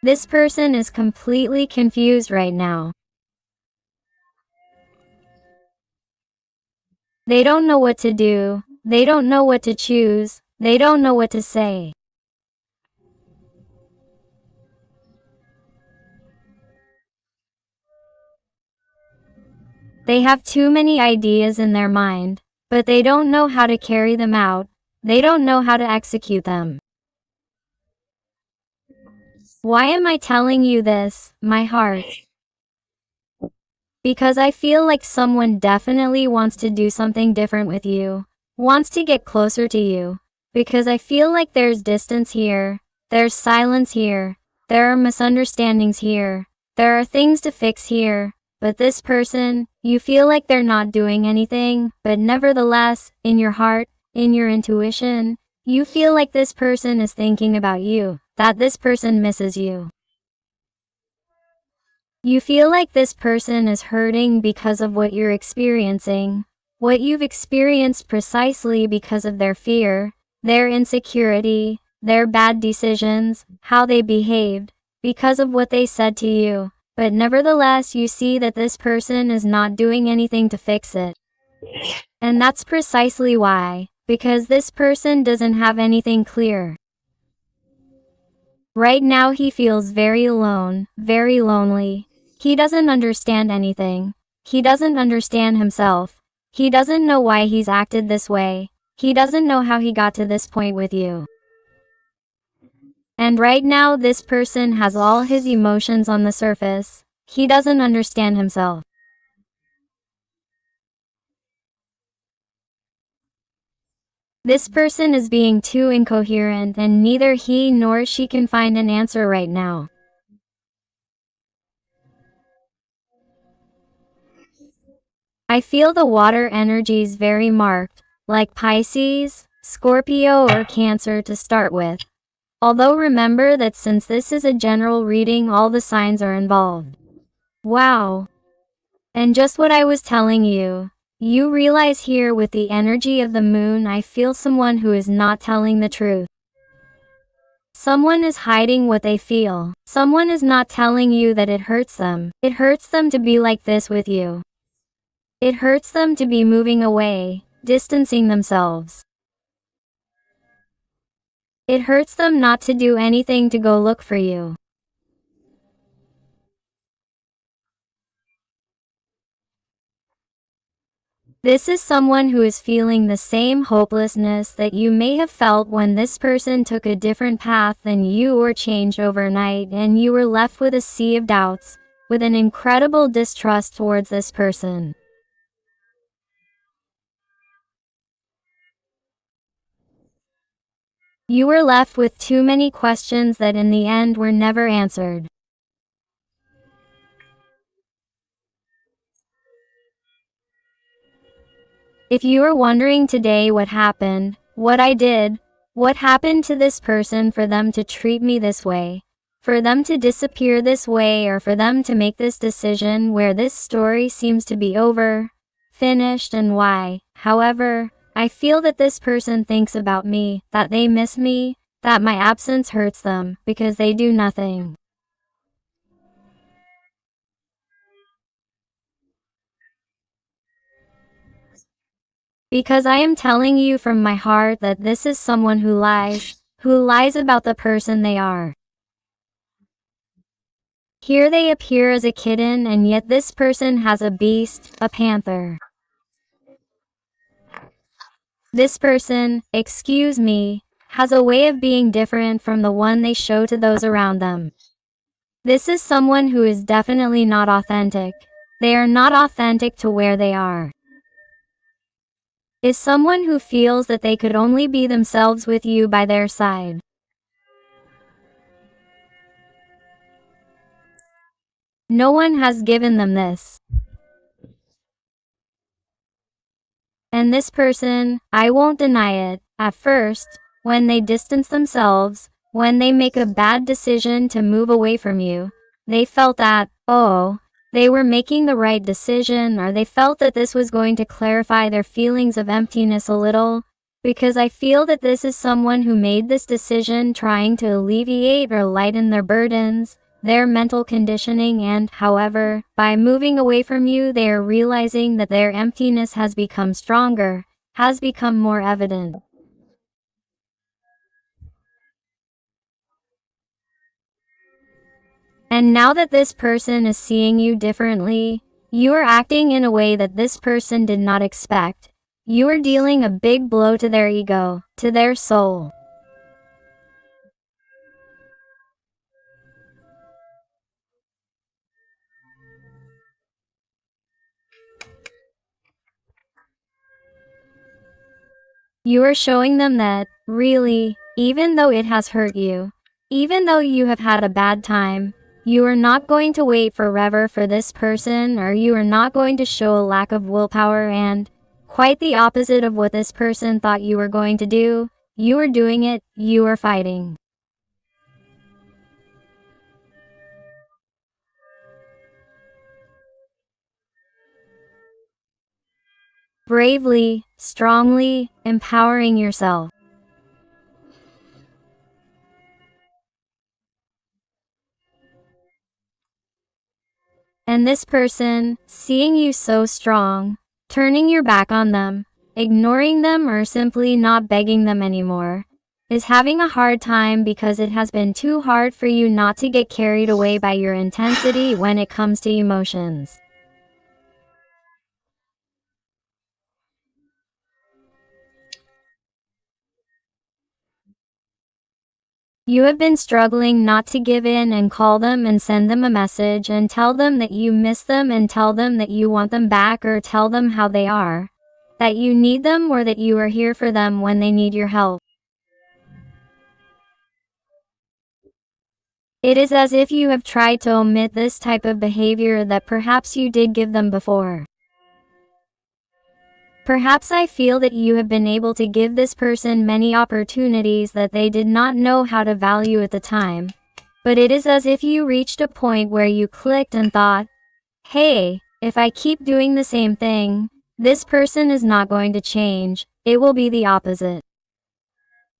This person is completely confused right now. They don't know what to do. They don't know what to choose. They don't know what to say. They have too many ideas in their mind, but they don't know how to carry them out. They don't know how to execute them. Why am I telling you this, my heart? Because I feel like someone definitely wants to do something different with you, wants to get closer to you. Because I feel like there's distance here, there's silence here, there are misunderstandings here, there are things to fix here. But this person, you feel like they're not doing anything, but nevertheless, in your heart, in your intuition, you feel like this person is thinking about you, that this person misses you. You feel like this person is hurting because of what you're experiencing, what you've experienced precisely because of their fear, their insecurity, their bad decisions, how they behaved, because of what they said to you. But nevertheless, you see that this person is not doing anything to fix it. And that's precisely why, because this person doesn't have anything clear. Right now he feels very alone, very lonely. He doesn't understand anything. He doesn't understand himself. He doesn't know why he's acted this way. He doesn't know how he got to this point with you. And right now this person has all his emotions on the surface. He doesn't understand himself. This person is being too incoherent and neither he nor she can find an answer right now. I feel the water energies very marked, like Pisces, Scorpio or Cancer to start with. Although remember that since this is a general reading, all the signs are involved. Wow. And just what I was telling you, you realize here with the energy of the moon, I feel someone who is not telling the truth. Someone is hiding what they feel. Someone is not telling you that it hurts them. It hurts them to be like this with you. It hurts them to be moving away, distancing themselves. It hurts them not to do anything to go look for you. This is someone who is feeling the same hopelessness that you may have felt when this person took a different path than you or changed overnight and you were left with a sea of doubts, with an incredible distrust towards this person. You were left with too many questions that in the end were never answered. If you are wondering today what happened, what I did, what happened to this person for them to treat me this way, for them to disappear this way, or for them to make this decision where this story seems to be over, finished, and why, however, I feel that this person thinks about me, that they miss me, that my absence hurts them, because they do nothing. Because I am telling you from my heart that this is someone who lies about the person they are. Here they appear as a kitten and yet this person has a beast, a panther. This person, excuse me, has a way of being different from the one they show to those around them. This is someone who is definitely not authentic. They are not authentic to where they are. Is someone who feels that they could only be themselves with you by their side. No one has given them this. And this person, I won't deny it, at first, when they distance themselves, when they make a bad decision to move away from you, they felt that, oh, they were making the right decision, or they felt that this was going to clarify their feelings of emptiness a little, because I feel that this is someone who made this decision trying to alleviate or lighten their burdens, their mental conditioning, and, however, by moving away from you, they are realizing that their emptiness has become stronger, has become more evident. And now that this person is seeing you differently, you are acting in a way that this person did not expect. You are dealing a big blow to their ego, to their soul. You are showing them that, really, even though it has hurt you, even though you have had a bad time, you are not going to wait forever for this person, or you are not going to show a lack of willpower and, quite the opposite of what this person thought you were going to do, you are doing it, you are fighting. Bravely, strongly, empowering yourself. And this person, seeing you so strong, turning your back on them, ignoring them, or simply not begging them anymore, is having a hard time because it has been too hard for you not to get carried away by your intensity when it comes to emotions. You have been struggling not to give in and call them and send them a message and tell them that you miss them and tell them that you want them back, or tell them how they are, that you need them, or that you are here for them when they need your help. It is as if you have tried to omit this type of behavior that perhaps you did give them before. Perhaps I feel that you have been able to give this person many opportunities that they did not know how to value at the time. But it is as if you reached a point where you clicked and thought, hey, if I keep doing the same thing, this person is not going to change, it will be the opposite.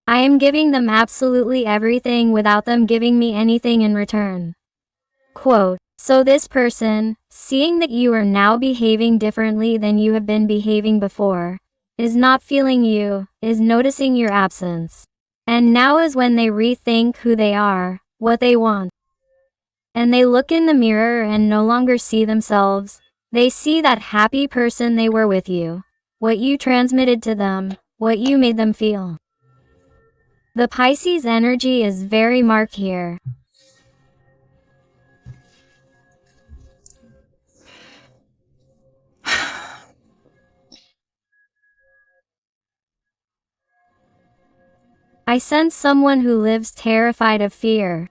I am giving them absolutely everything without them giving me anything in return. Quote, so this person, seeing that you are now behaving differently than you have been behaving before, is not feeling you, is noticing your absence. And now is when they rethink who they are, what they want. And they look in the mirror and no longer see themselves. They see that happy person they were with you, what you transmitted to them, what you made them feel. The Pisces energy is very marked here. I sense someone who lives terrified of fear.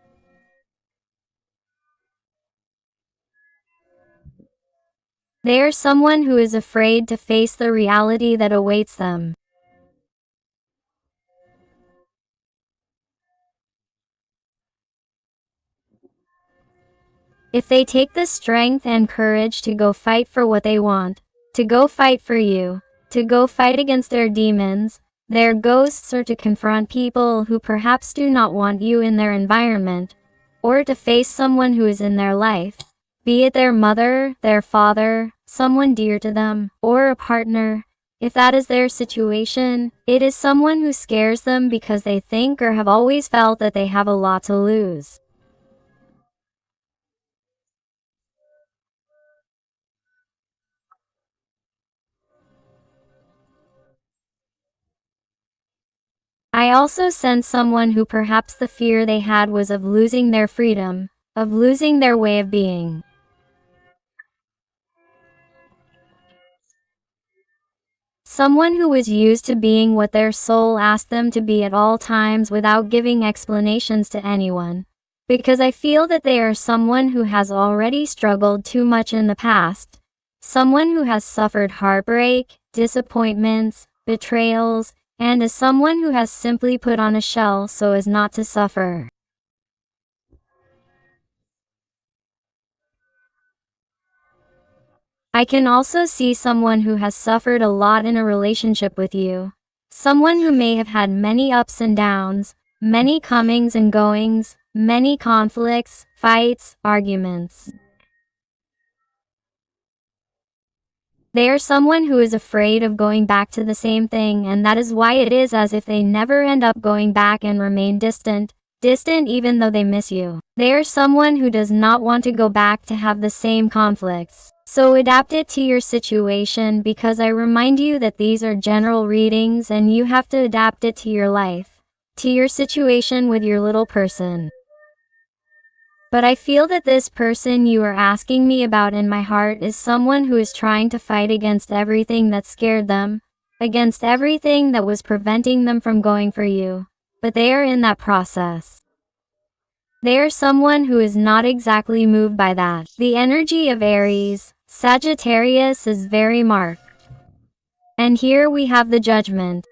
They are someone who is afraid to face the reality that awaits them. If they take the strength and courage to go fight for what they want, to go fight for you, to go fight against their demons, their ghosts, or to confront people who perhaps do not want you in their environment, or to face someone who is in their life, be it their mother, their father, someone dear to them, or a partner, if that is their situation, it is someone who scares them because they think or have always felt that they have a lot to lose. I also sense someone who perhaps the fear they had was of losing their freedom, of losing their way of being. Someone who was used to being what their soul asked them to be at all times without giving explanations to anyone. Because I feel that they are someone who has already struggled too much in the past. Someone who has suffered heartbreak, disappointments, betrayals, and is someone who has simply put on a shell so as not to suffer. I can also see someone who has suffered a lot in a relationship with you. Someone who may have had many ups and downs, many comings and goings, many conflicts, fights, arguments. They are someone who is afraid of going back to the same thing, and that is why it is as if they never end up going back and remain distant even though they miss you. They are someone who does not want to go back to have the same conflicts. So adapt it to your situation, because I remind you that these are general readings and you have to adapt it to your life, to your situation with your little person. But I feel that this person you are asking me about in my heart is someone who is trying to fight against everything that scared them, against everything that was preventing them from going for you. But they are in that process. They are someone who is not exactly moved by that. The energy of Aries, Sagittarius is very marked. And here we have the Judgment.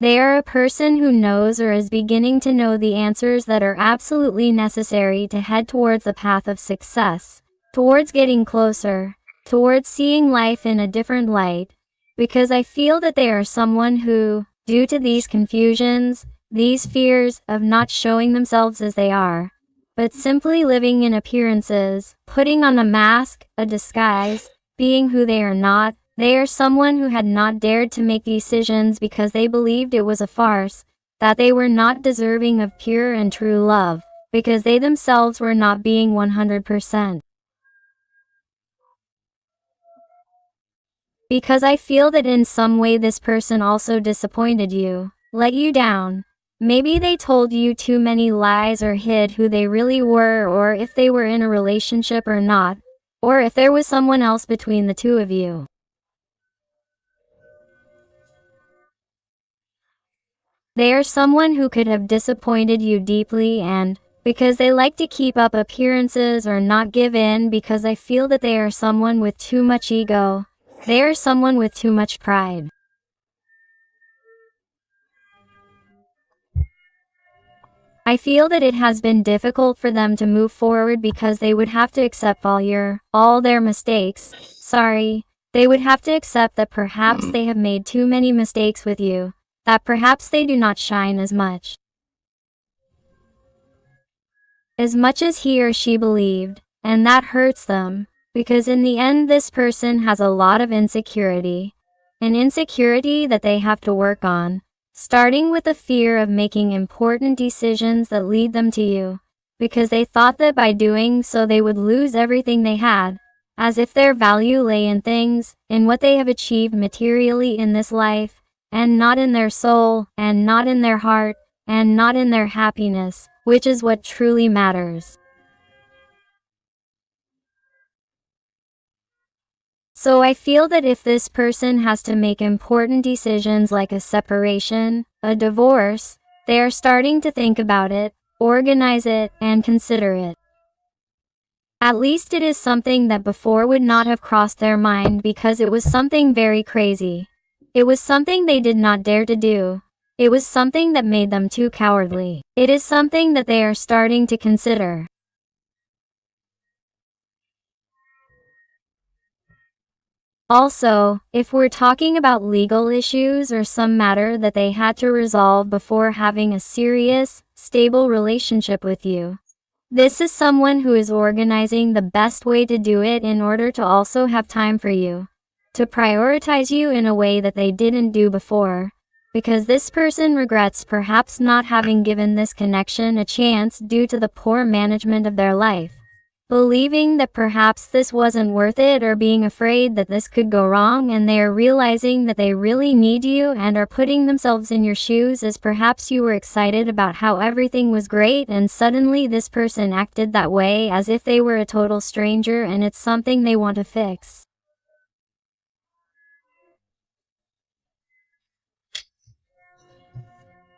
They are a person who knows or is beginning to know the answers that are absolutely necessary to head towards the path of success, towards getting closer, towards seeing life in a different light, because I feel that they are someone who, due to these confusions, these fears of not showing themselves as they are, but simply living in appearances, putting on a mask, a disguise, being who they are not, they are someone who had not dared to make decisions because they believed it was a farce, that they were not deserving of pure and true love, because they themselves were not being 100%. Because I feel that in some way this person also disappointed you, let you down. Maybe they told you too many lies or hid who they really were, or if they were in a relationship or not, or if there was someone else between the two of you. They are someone who could have disappointed you deeply, and because they like to keep up appearances or not give in, because I feel that they are someone with too much ego. They are someone with too much pride. I feel that it has been difficult for them to move forward because they would have to accept all their mistakes. They would have to accept that perhaps they have made too many mistakes with you, that perhaps they do not shine as much as he or she believed, and that hurts them, because in the end this person has a lot of insecurity, an insecurity that they have to work on, starting with the fear of making important decisions that lead them to you, because they thought that by doing so they would lose everything they had, as if their value lay in things, in what they have achieved materially in this life, and not in their soul, and not in their heart, and not in their happiness, which is what truly matters. So I feel that if this person has to make important decisions like a separation, a divorce, they are starting to think about it, organize it, and consider it. At least it is something that before would not have crossed their mind, because it was something very crazy. It was something they did not dare to do. It was something that made them too cowardly. It is something that they are starting to consider. Also, if we're talking about legal issues or some matter that they had to resolve before having a serious, stable relationship with you, this is someone who is organizing the best way to do it in order to also have time for you, to prioritize you in a way that they didn't do before, because this person regrets perhaps not having given this connection a chance due to the poor management of their life, believing that perhaps this wasn't worth it, or being afraid that this could go wrong, and they are realizing that they really need you and are putting themselves in your shoes, as perhaps you were excited about how everything was great and suddenly this person acted that way as if they were a total stranger, and it's something they want to fix.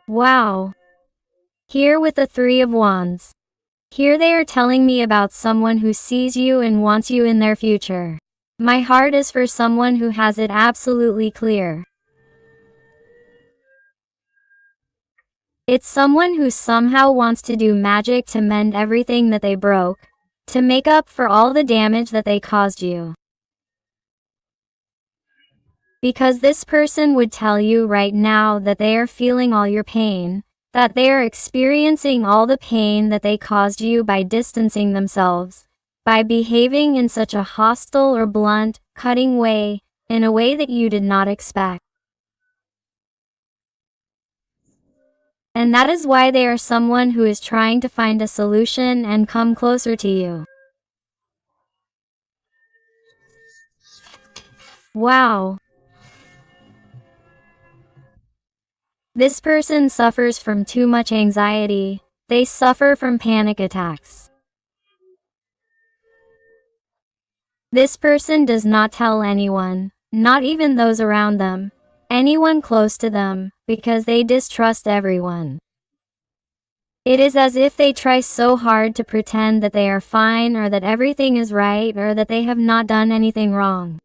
Wow. Here with the Three of Wands. Here they are telling me about someone who sees you and wants you in their future. My heart is for someone who has it absolutely clear. It's someone who somehow wants to do magic to mend everything that they broke, to make up for all the damage that they caused you. Because this person would tell you right now that they are feeling all your pain, that they are experiencing all the pain that they caused you by distancing themselves, by behaving in such a hostile or blunt, cutting way, in a way that you did not expect. And that is why they are someone who is trying to find a solution and come closer to you. Wow. This person suffers from too much anxiety. They suffer from panic attacks. This person does not tell anyone, not even those around them, anyone close to them, because they distrust everyone. It is as if they try so hard to pretend that they are fine or that everything is right or that they have not done anything wrong.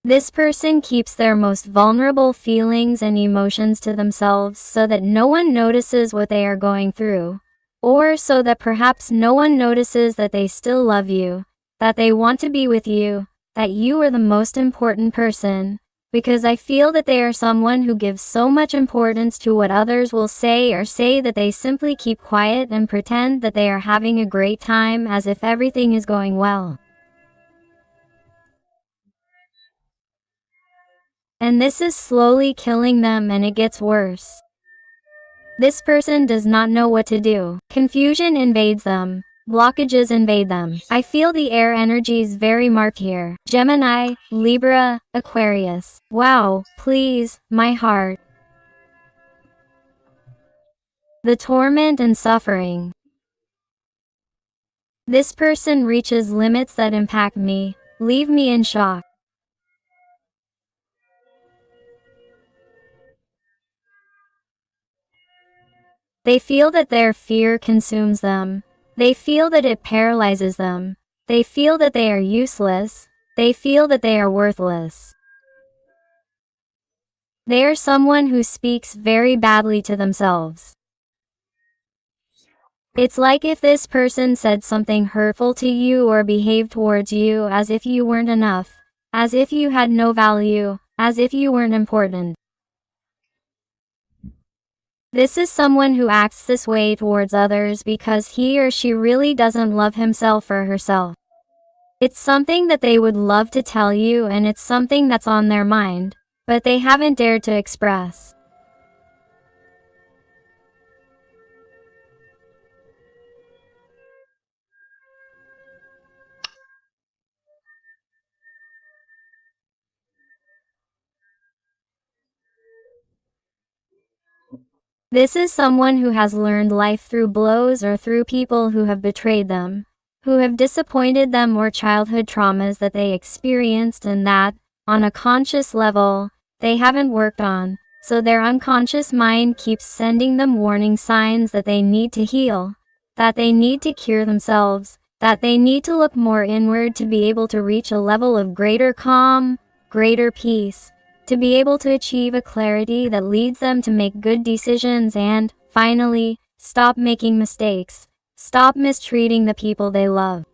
This person keeps their most vulnerable feelings and emotions to themselves so that no one notices what they are going through, or so that perhaps no one notices that they still love you, that they want to be with you, that you are the most important person, because I feel that they are someone who gives so much importance to what others will say or say that they simply keep quiet and pretend that they are having a great time as if everything is going well. And this is slowly killing them, and it gets worse. This person does not know what to do. Confusion invades them. Blockages invade them. I feel the air energies very marked here. Gemini, Libra, Aquarius. Wow, please, my heart. The torment and suffering. This person reaches limits that impact me, leave me in shock. They feel that their fear consumes them. They feel that it paralyzes them. They feel that they are useless. They feel that they are worthless. They are someone who speaks very badly to themselves. It's like if this person said something hurtful to you or behaved towards you as if you weren't enough, as if you had no value, as if you weren't important. This is someone who acts this way towards others because he or she really doesn't love himself or herself. It's something that they would love to tell you, and it's something that's on their mind, but they haven't dared to express. This is someone who has learned life through blows or through people who have betrayed them, who have disappointed them, or childhood traumas that they experienced and that, on a conscious level, they haven't worked on, so their unconscious mind keeps sending them warning signs that they need to heal, that they need to cure themselves, that they need to look more inward to be able to reach a level of greater calm, greater peace, to be able to achieve a clarity that leads them to make good decisions and, finally, stop making mistakes, stop mistreating the people they love.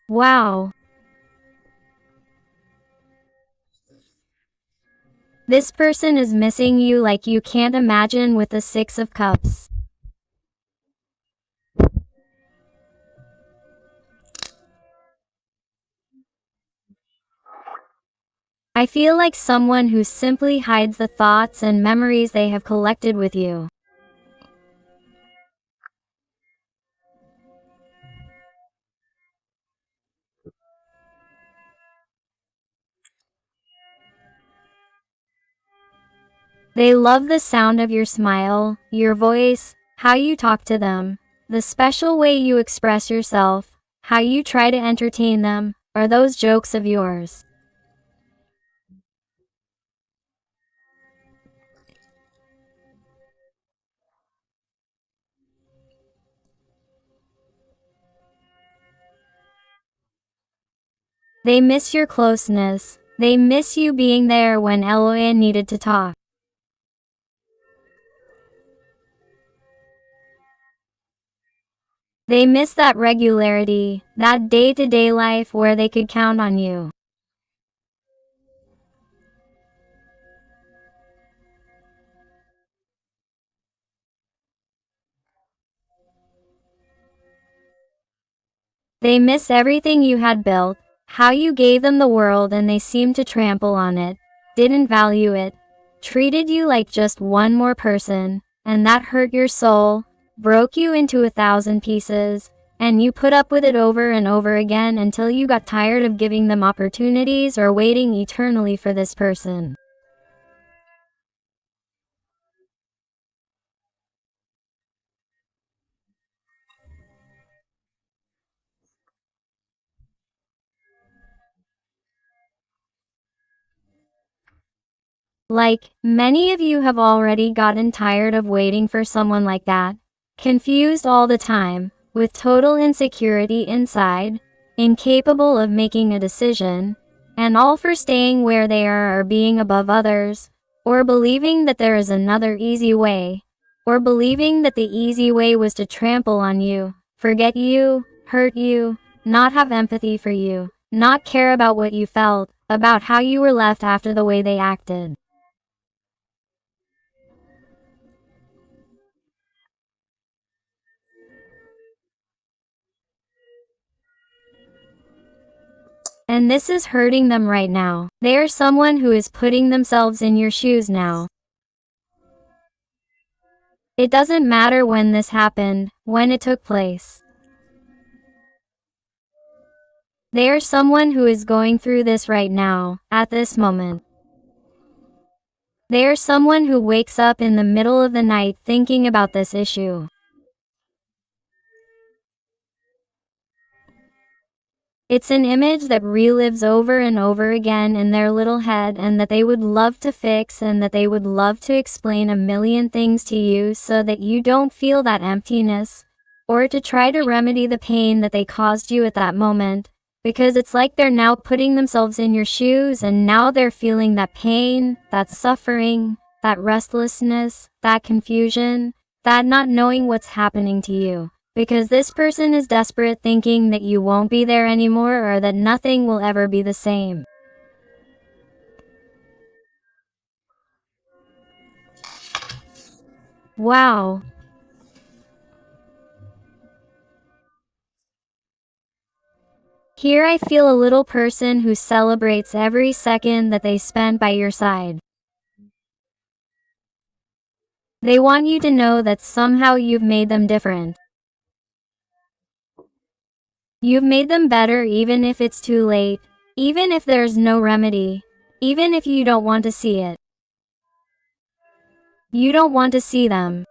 Wow. This person is missing you like you can't imagine with the Six of Cups. I feel like someone who simply hides the thoughts and memories they have collected with you. They love the sound of your smile, your voice, how you talk to them, the special way you express yourself, how you try to entertain them, or those jokes of yours. They miss your closeness. They miss you being there when LOA needed to talk. They miss that regularity, that day-to-day life where they could count on you. They miss everything you had built, how you gave them the world and they seemed to trample on it, didn't value it, treated you like just one more person, and that hurt your soul, broke you into 1,000 pieces, and you put up with it over and over again until you got tired of giving them opportunities or waiting eternally for this person. Like, many of you have already gotten tired of waiting for someone like that, confused all the time, with total insecurity inside, incapable of making a decision, and all for staying where they are or being above others, or believing that there is another easy way, or believing that the easy way was to trample on you, forget you, hurt you, not have empathy for you, not care about what you felt, about how you were left after the way they acted. And this is hurting them right now. They are someone who is putting themselves in your shoes now. It doesn't matter when this happened, when it took place. They are someone who is going through this right now, at this moment. They are someone who wakes up in the middle of the night thinking about this issue. It's an image that relives over and over again in their little head and that they would love to fix and that they would love to explain a million things to you so that you don't feel that emptiness, or to try to remedy the pain that they caused you at that moment, because it's like they're now putting themselves in your shoes and now they're feeling that pain, that suffering, that restlessness, that confusion, that not knowing what's happening to you. Because this person is desperate thinking that you won't be there anymore or that nothing will ever be the same. Wow. Here I feel a little person who celebrates every second that they spend by your side. They want you to know that somehow you've made them different. You've made them better even if it's too late, even if there's no remedy, even if you don't want to see it. You don't want to see them.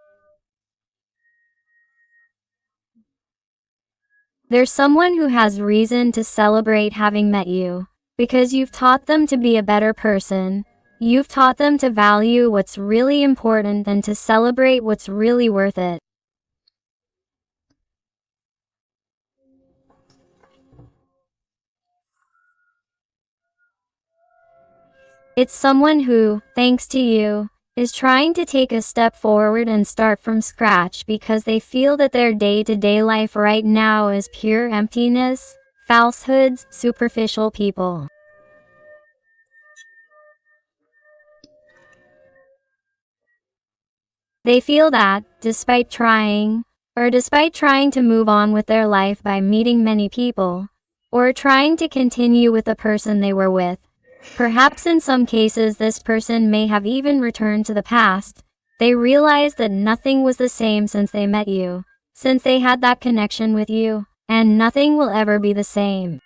There's someone who has reason to celebrate having met you, because you've taught them to be a better person. You've taught them to value what's really important and to celebrate what's really worth it. It's someone who, thanks to you, is trying to take a step forward and start from scratch because they feel that their day-to-day life right now is pure emptiness, falsehoods, superficial people. They feel that, despite trying to move on with their life by meeting many people, or trying to continue with the person they were with, perhaps in some cases this person may have even returned to the past, they realize that nothing was the same since they met you, since they had that connection with you, and nothing will ever be the same.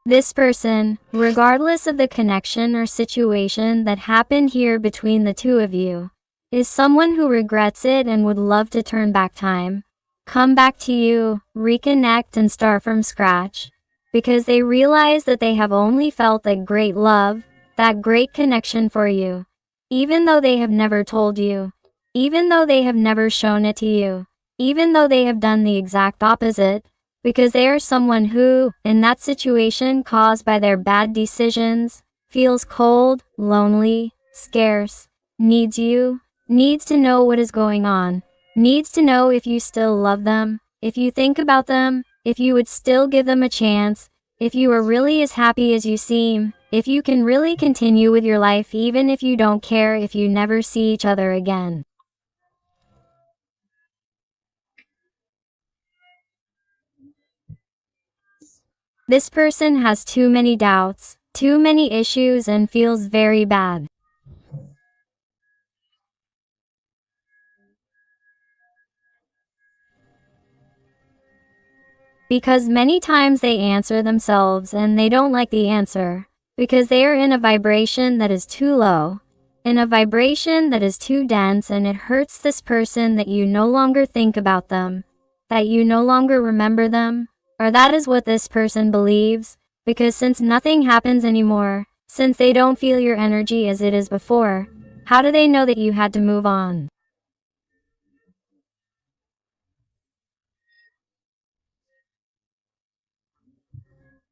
This person, regardless of the connection or situation that happened here between the two of you, is someone who regrets it and would love to turn back time, come back to you, reconnect and start from scratch, because they realize that they have only felt that great love, that great connection for you, even though they have never told you, even though they have never shown it to you, even though they have done the exact opposite, because they are someone who, in that situation caused by their bad decisions, feels cold, lonely, scarce, needs you, needs to know what is going on, needs to know if you still love them, if you think about them, if you would still give them a chance, if you are really as happy as you seem, if you can really continue with your life even if you don't care if you never see each other again. This person has too many doubts, too many issues, and feels very bad. Because many times they answer themselves and they don't like the answer, because they are in a vibration that is too low, in a vibration that is too dense, and it hurts this person that you no longer think about them, that you no longer remember them, or that is what this person believes, because since nothing happens anymore, since they don't feel your energy as it is before, how do they know that you had to move on?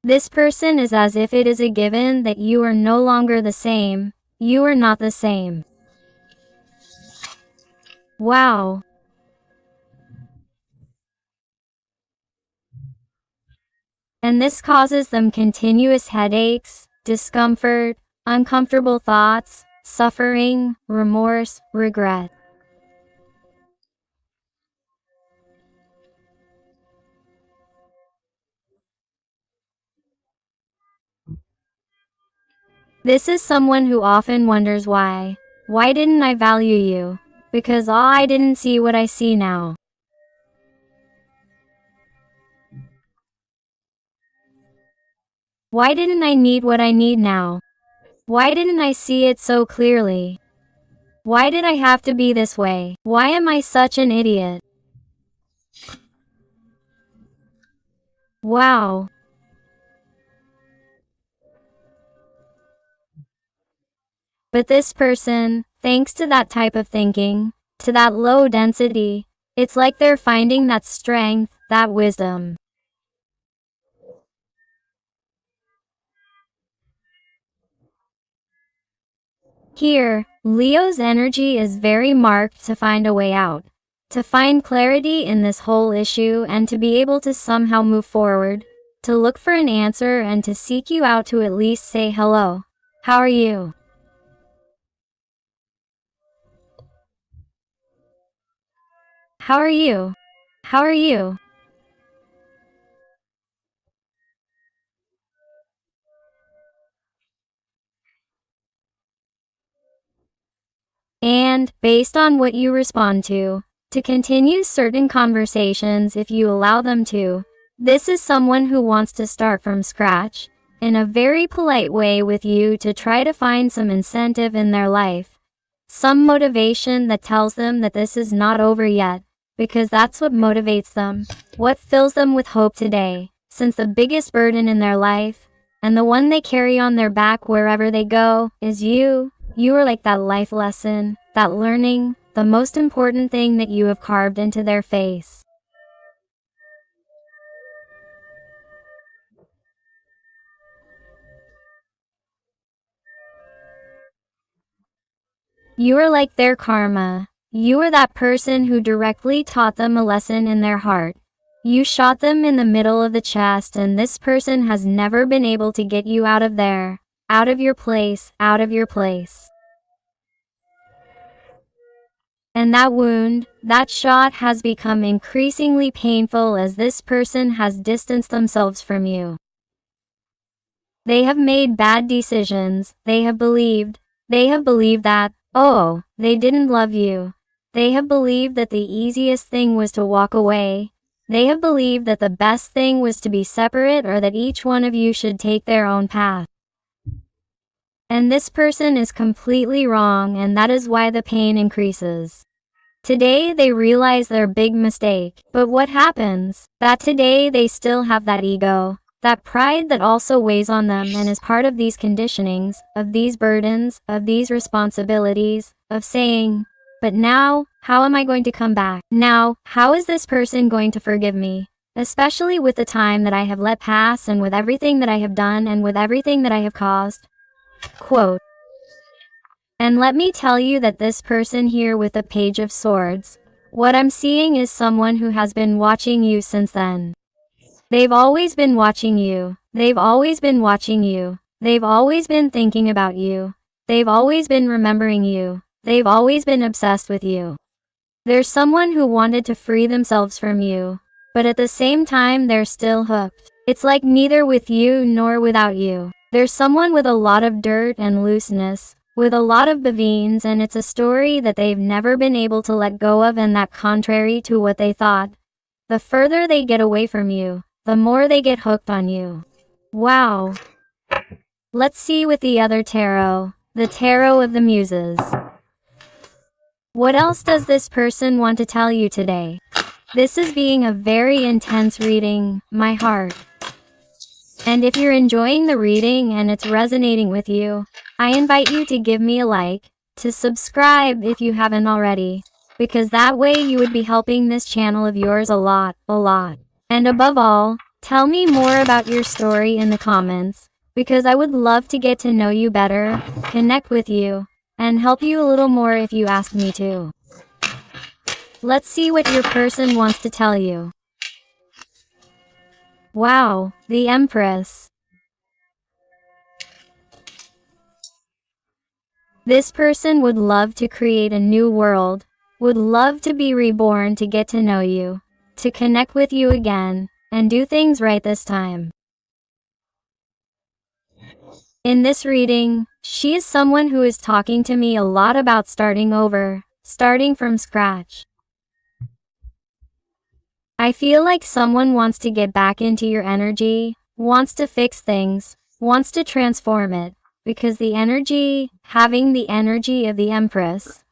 This person is as if it is a given that you are no longer the same, you are not the same. Wow. And this causes them continuous headaches, discomfort, uncomfortable thoughts, suffering, remorse, regret. This is someone who often wonders why. Why didn't I value you? Because I didn't see what I see now. Why didn't I need what I need now? Why didn't I see it so clearly? Why did I have to be this way? Why am I such an idiot? Wow. But this person, thanks to that type of thinking, to that low density, it's like they're finding that strength, that wisdom. Here, Leo's energy is very marked to find a way out, to find clarity in this whole issue and to be able to somehow move forward, to look for an answer and to seek you out to at least say hello. How are you? How are you? How are you? And, based on what you respond to continue certain conversations if you allow them to. This is someone who wants to start from scratch, in a very polite way with you to try to find some incentive in their life. Some motivation that tells them that this is not over yet, because that's what motivates them, what fills them with hope today, since the biggest burden in their life, and the one they carry on their back wherever they go, is you. You are like that life lesson, that learning, the most important thing that you have carved into their face. You are like their karma. You are that person who directly taught them a lesson in their heart. You shot them in the middle of the chest, and this person has never been able to get you out of there, out of your place, out of your place. And that wound, that shot has become increasingly painful as this person has distanced themselves from you. They have made bad decisions, they have believed that, oh, they didn't love you. They have believed that the easiest thing was to walk away. They have believed that the best thing was to be separate or that each one of you should take their own path. And this person is completely wrong, and that is why the pain increases. Today they realize their big mistake, but what happens? That today they still have that ego, that pride that also weighs on them and is part of these conditionings, of these burdens, of these responsibilities, of saying, but now, How am I going to come back? Now, how is this person going to forgive me? Especially with the time that I have let pass and with everything that I have done and with everything that I have caused. Quote. And let me tell you that this person here with the Page of Swords, what I'm seeing is someone who has been watching you since then. They've always been watching you. They've always been watching you. They've always been thinking about you. They've always been remembering you. They've always been obsessed with you. There's someone who wanted to free themselves from you, but at the same time they're still hooked. It's like neither with you nor without you. There's someone with a lot of dirt and looseness, with a lot of bavines, and it's a story that they've never been able to let go of, and that contrary to what they thought, the further they get away from you, the more they get hooked on you. Wow. Let's see with the other tarot, the Tarot of the Muses. What else does this person want to tell you today? This is being a very intense reading, my heart. And if you're enjoying the reading and it's resonating with you, I invite you to give me a like, to subscribe if you haven't already, because that way you would be helping this channel of yours a lot. And above all, tell me more about your story in the comments, because I would love to get to know you better, connect with you, and help you a little more if you ask me to. Let's see what your person wants to tell you. Wow, the Empress. This person would love to create a new world, would love to be reborn, to get to know you, to connect with you again, and do things right this time. In this reading, she is someone who is talking to me a lot about starting over, starting from scratch. I feel like someone wants to get back into your energy, wants to fix things, wants to transform it, because the energy, having the energy of the Empress,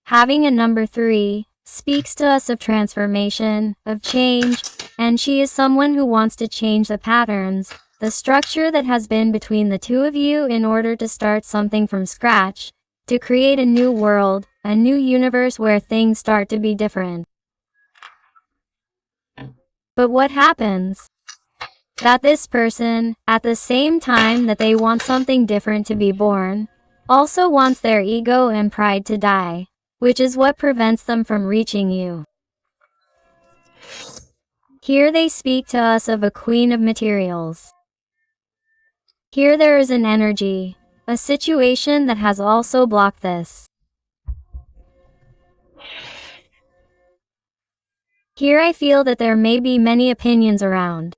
having a number 3, speaks to us of transformation, of change, and she is someone who wants to change the patterns, the structure that has been between the two of you in order to start something from scratch, to create a new world, a new universe where things start to be different. But what happens? That this person, at the same time that they want something different to be born, also wants their ego and pride to die, which is what prevents them from reaching you. Here they speak to us of a Queen of Materials. Here there is an energy, a situation that has also blocked this. Here I feel that there may be many opinions around.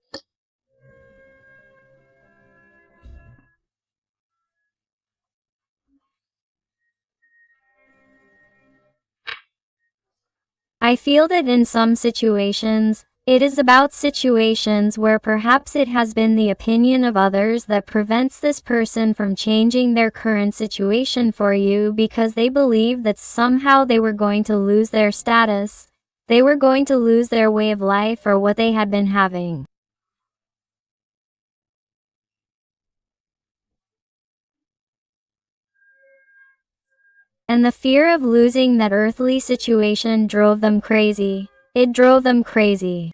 I feel that in some situations, it is about situations where perhaps it has been the opinion of others that prevents this person from changing their current situation for you, because they believe that somehow they were going to lose their status, they were going to lose their way of life or what they had been having. And the fear of losing that earthly situation drove them crazy. It drove them crazy.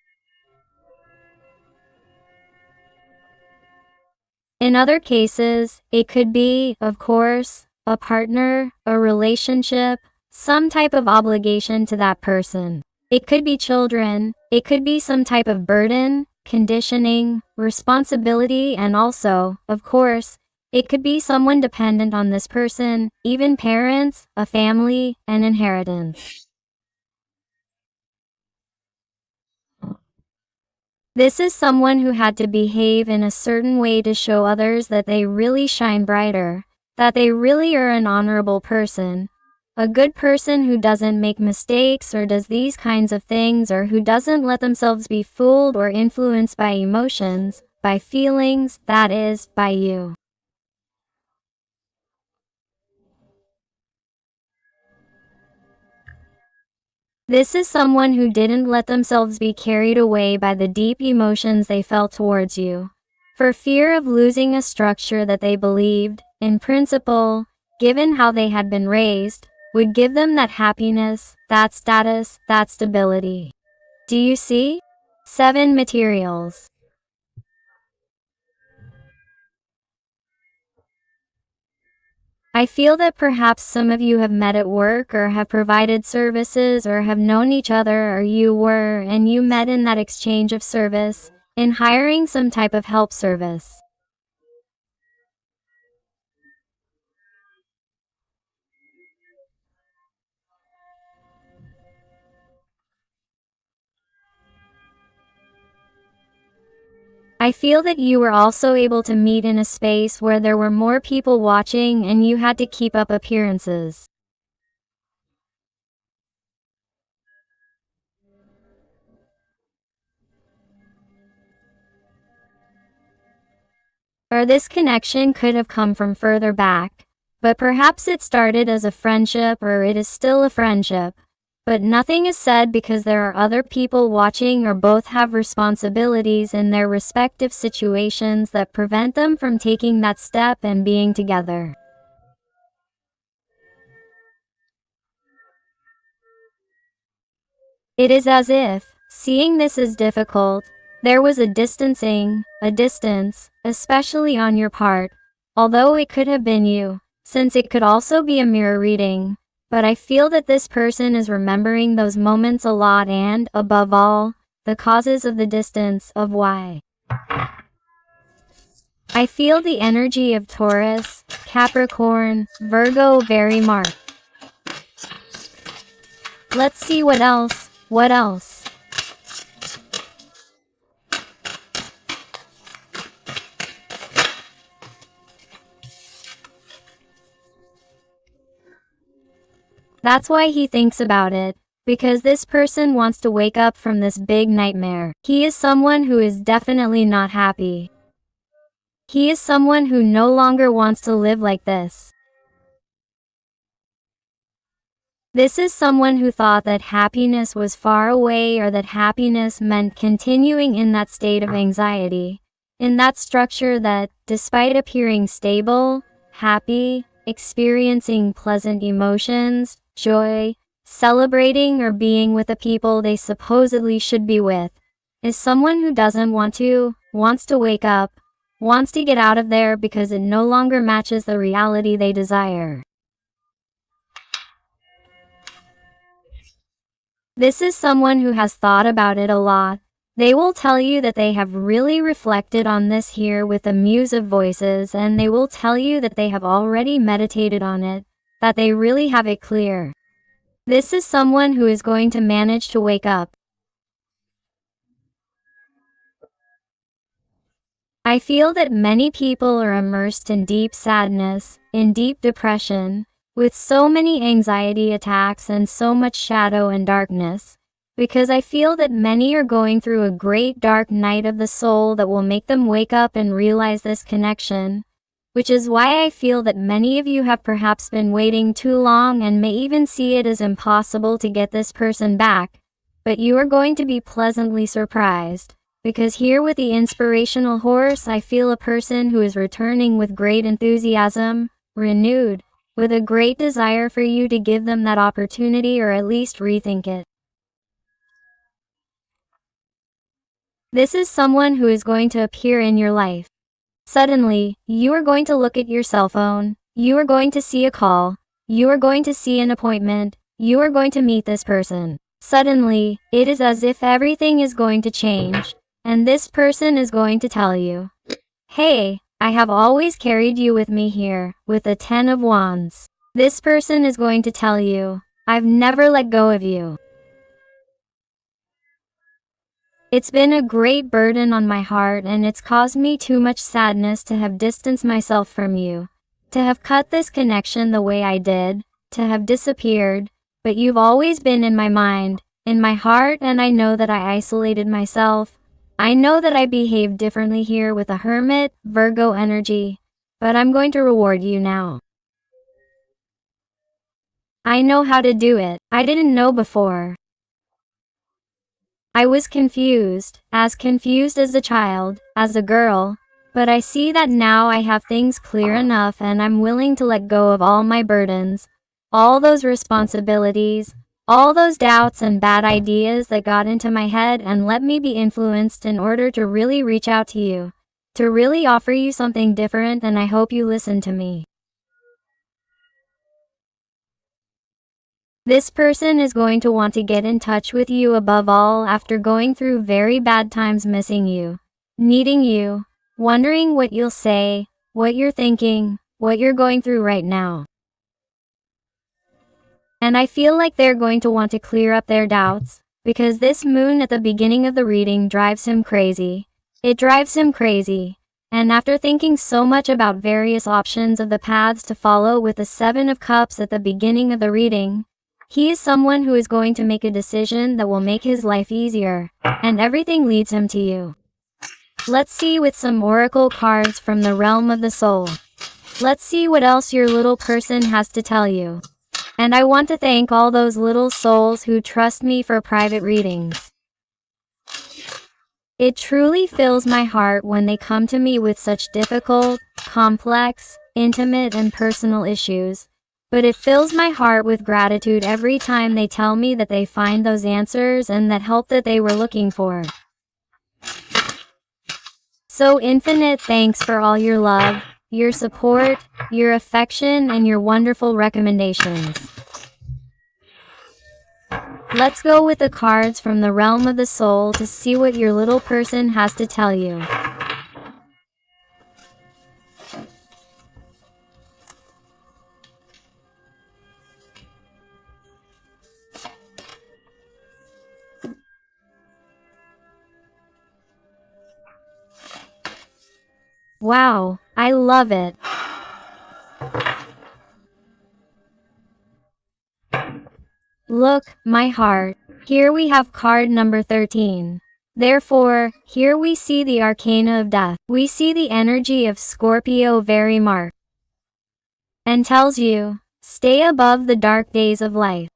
In other cases, it could be, of course, a partner, a relationship, some type of obligation to that person. It could be children, it could be some type of burden, conditioning, responsibility, and also, of course, it could be someone dependent on this person, even parents, a family, an inheritance. This is someone who had to behave in a certain way to show others that they really shine brighter, that they really are an honorable person, a good person who doesn't make mistakes or does these kinds of things, or who doesn't let themselves be fooled or influenced by emotions, by feelings, that is, by you. This is someone who didn't let themselves be carried away by the deep emotions they felt towards you, for fear of losing a structure that they believed, in principle, given how they had been raised, would give them that happiness, that status, that stability. Do you see? 7 materials. I feel that perhaps some of you have met at work or have provided services or have known each other, or you were and you met in that exchange of service, in hiring some type of help service. I feel that you were also able to meet in a space where there were more people watching and you had to keep up appearances. Or this connection could have come from further back, but perhaps it started as a friendship, or it is still a friendship. But nothing is said because there are other people watching, or both have responsibilities in their respective situations that prevent them from taking that step and being together. It is as if, seeing this is difficult, there was a distancing, a distance, especially on your part, although it could have been you, since it could also be a mirror reading. But I feel that this person is remembering those moments a lot and, above all, the causes of the distance, of why. I feel the energy of Taurus, Capricorn, Virgo very marked. Let's see what else. That's why he thinks about it, because this person wants to wake up from this big nightmare. He is someone who is definitely not happy. He is someone who no longer wants to live like this. This is someone who thought that happiness was far away, or that happiness meant continuing in that state of anxiety, in that structure that, despite appearing stable, happy, experiencing pleasant emotions, joy, celebrating or being with the people they supposedly should be with, is someone who doesn't want to, wants to wake up, wants to get out of there because it no longer matches the reality they desire. This is someone who has thought about it a lot. They will tell you that they have really reflected on this here with the muse of voices, and they will tell you that they have already meditated on it, that they really have it clear. This is someone who is going to manage to wake up. I feel that many people are immersed in deep sadness, in deep depression, with so many anxiety attacks and so much shadow and darkness, because I feel that many are going through a great dark night of the soul that will make them wake up and realize this connection, which is why I feel that many of you have perhaps been waiting too long and may even see it as impossible to get this person back, but you are going to be pleasantly surprised. Because here with the inspirational horse, I feel a person who is returning with great enthusiasm, renewed, with a great desire for you to give them that opportunity, or at least rethink it. This is someone who is going to appear in your life. Suddenly, you are going to look at your cell phone, you are going to see a call, you are going to see an appointment, you are going to meet this person. Suddenly, it is as if everything is going to change. And this person is going to tell you, hey, I have always carried you with me here, with the 10 of Wands. This person is going to tell you, I've never let go of you. It's been a great burden on my heart, and it's caused me too much sadness to have distanced myself from you, to have cut this connection the way I did, to have disappeared, but you've always been in my mind, in my heart, and I know that I isolated myself. I know that I behaved differently here with a Hermit, Virgo energy, but I'm going to reward you now. I know how to do it. I didn't know before. I was confused as a child, as a girl, but I see that now I have things clear enough, and I'm willing to let go of all my burdens. all those responsibilities, all those doubts and bad ideas that got into my head, and let me be influenced in order to really reach out to you, to really offer you something different, and I hope you listen to me. This person is going to want to get in touch with you above all after going through very bad times, missing you, needing you, wondering what you'll say, what you're thinking, what you're going through right now. And I feel like they're going to want to clear up their doubts, because this moon at the beginning of the reading drives him crazy. It drives him crazy. And after thinking so much about various options of the paths to follow with the Seven of Cups at the beginning of the reading, he is someone who is going to make a decision that will make his life easier, and everything leads him to you. Let's see with some oracle cards from the realm of the soul. Let's see what else your little person has to tell you. And I want to thank all those little souls who trust me for private readings. It truly fills my heart when they come to me with such difficult, complex, intimate and personal issues. But it fills my heart with gratitude every time they tell me that they find those answers and that help that they were looking for. So infinite thanks for all your love, your support, your affection, and your wonderful recommendations. Let's go with the cards from the realm of the soul to see what your little person has to tell you. Wow, I love it. Look, my heart. Here we have card number 13. Therefore, here we see the arcana of death. We see the energy of Scorpio very marked. And tells you, stay above the dark days of life.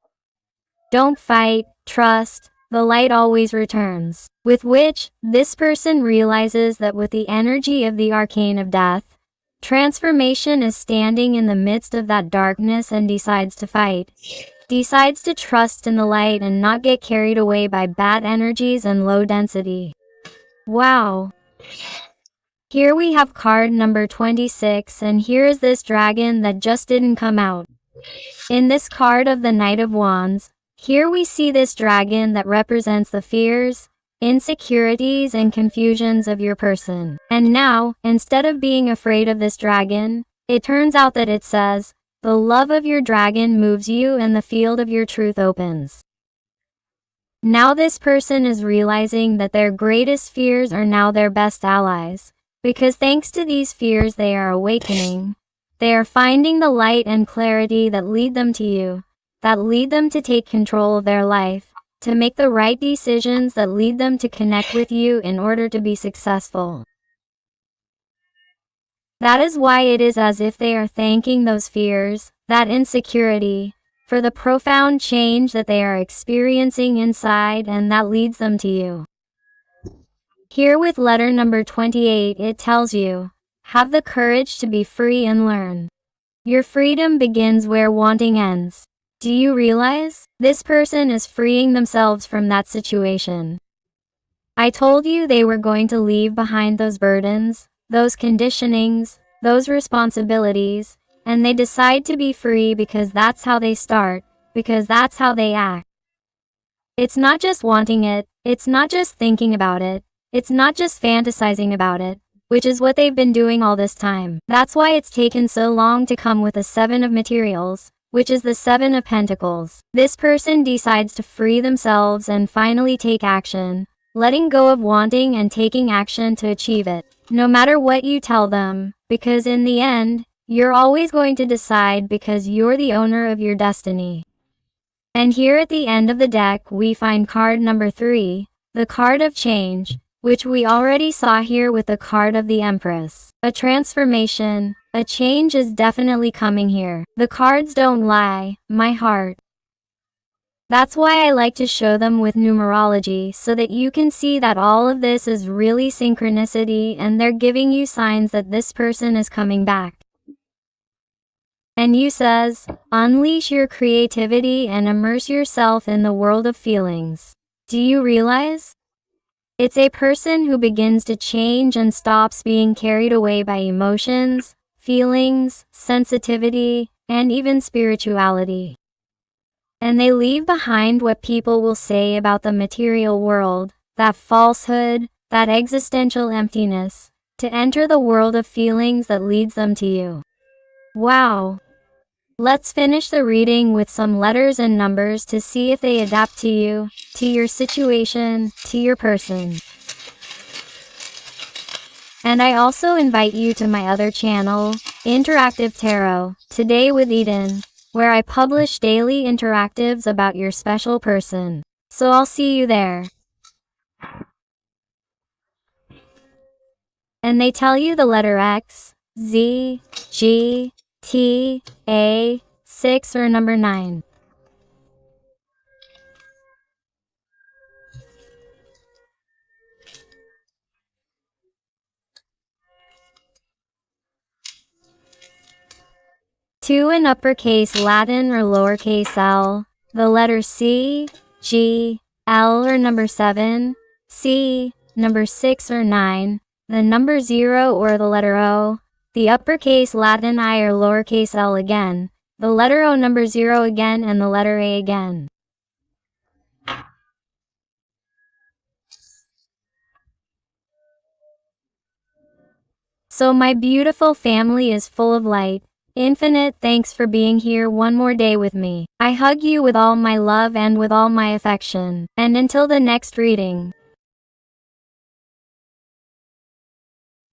Don't fight, trust, the light always returns. With which, this person realizes that with the energy of the arcane of death, transformation is standing in the midst of that darkness and decides to fight. Decides to trust in the light and not get carried away by bad energies and low density. Wow. Here we have card number 26, and here is this dragon that just didn't come out. In this card of the Knight of Wands, here we see this dragon that represents the fears, insecurities, and confusions of your person. And now, instead of being afraid of this dragon, it turns out that it says, the love of your dragon moves you and the field of your truth opens. Now this person is realizing that their greatest fears are now their best allies, because thanks to these fears they are awakening. They are finding the light and clarity that lead them to you, that lead them to take control of their life, to make the right decisions that lead them to connect with you in order to be successful. That is why it is as if they are thanking those fears, that insecurity, for the profound change that they are experiencing inside, and that leads them to you. Here with letter number 28, it tells you, have the courage to be free and learn. Your freedom begins where wanting ends. Do you realize? This person is freeing themselves from that situation. I told you they were going to leave behind those burdens, those conditionings, those responsibilities, and they decide to be free because that's how they start, because that's how they act. It's not just wanting it, it's not just thinking about it, it's not just fantasizing about it, which is what they've been doing all this time. That's why it's taken so long to come with the Seven of Materials, which is the Seven of Pentacles. This person decides to free themselves and finally take action, letting go of wanting and taking action to achieve it. No matter what you tell them, because in the end, you're always going to decide because you're the owner of your destiny. And here at the end of the deck we find card number 3, the card of change, which we already saw here with the card of the Empress. A transformation, a change is definitely coming here. The cards don't lie, my heart. That's why I like to show them with numerology so that you can see that all of this is really synchronicity and they're giving you signs that this person is coming back. And you says, unleash your creativity and immerse yourself in the world of feelings. Do you realize? It's a person who begins to change and stops being carried away by emotions, feelings, sensitivity, and even spirituality. And they leave behind what people will say about the material world, that falsehood, that existential emptiness, to enter the world of feelings that leads them to you. Wow! Let's finish the reading with some letters and numbers to see if they adapt to you, to your situation, to your person. And I also invite you to my other channel, Interactive Tarot, Today with Eden, where I publish daily interactives about your special person. So I'll see you there. And they tell you the letter X, Z, G, T, A, 6 or number 9. Two in uppercase Latin or lowercase l, the letter C, G, L or number 7, C, number 6 or 9, the number 0 or the letter O, the uppercase Latin I or lowercase l again, the letter O number 0 again and the letter A again. So my beautiful family is full of light. Infinite thanks for being here one more day with me. I hug you with all my love and with all my affection. And until the next reading.